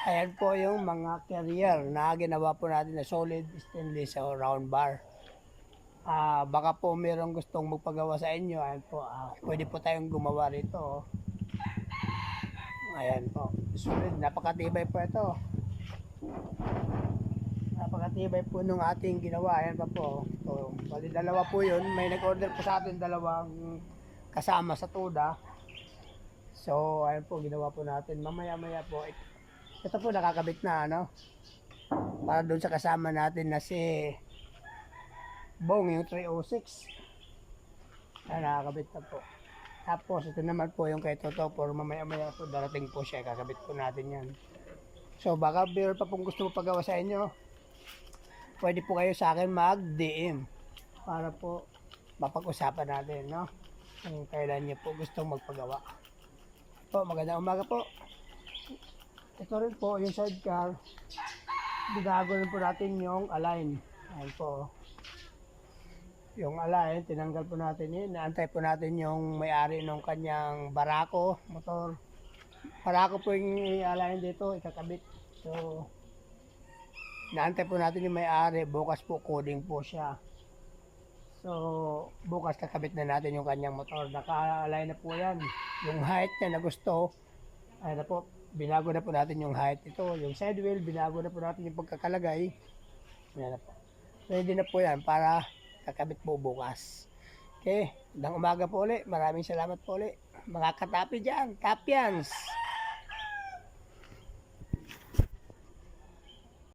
Ayan po yung mga carrier na ginawa po natin na solid stainless o round bar. Baka po mayroong gustong magpagawa sa inyo. Ayan po, pwede po tayong gumawa rito. Ayan po, solid, napakatibay po ito. Napakatibay po nung ating ginawa. Ayan pa po. So, bali dalawa po yun. May nag-order po sa atin dalawang kasama sa tuda. So, ayan po, ginawa po natin. Mamaya-maya po. Ito po nakakabit na, ano? Para doon sa kasama natin na si Bong, yung 306. Ayan, nakakabit na po. Tapos, ito naman po yung kay Toto. Pero mamaya-maya po, darating po siya. Kakabit po natin yan. So, baka meron pa pong gusto mo pagawa sa inyo. Pwede po kayo sa akin mag-DM para po mapag-usapan natin, no? Kung kailan niyo po gustong magpagawa. Po, magandang umaga po. Ito rin po, yung sidecar. Binago rin po natin yung align. Ayan po. Yung align, tinanggal po natin yun. Naantay po natin yung may-ari ng kanyang barako, motor. Barako po yung align dito, ikakabit. So, naantay po natin yung may-ari. Bukas po, coding po siya. So, bukas kakabit na natin yung kanyang motor. Naka-align na po yan. Yung height niya na gusto, ay na po, binago na po natin yung height ito. Yung side wheel, binago na po natin yung pagkakalagay. Yan na po. Ready na po yan para kakabit po bukas. Okay, magandang umaga po ulit. Maraming salamat po ulit. Mga katapi dyan, tapians.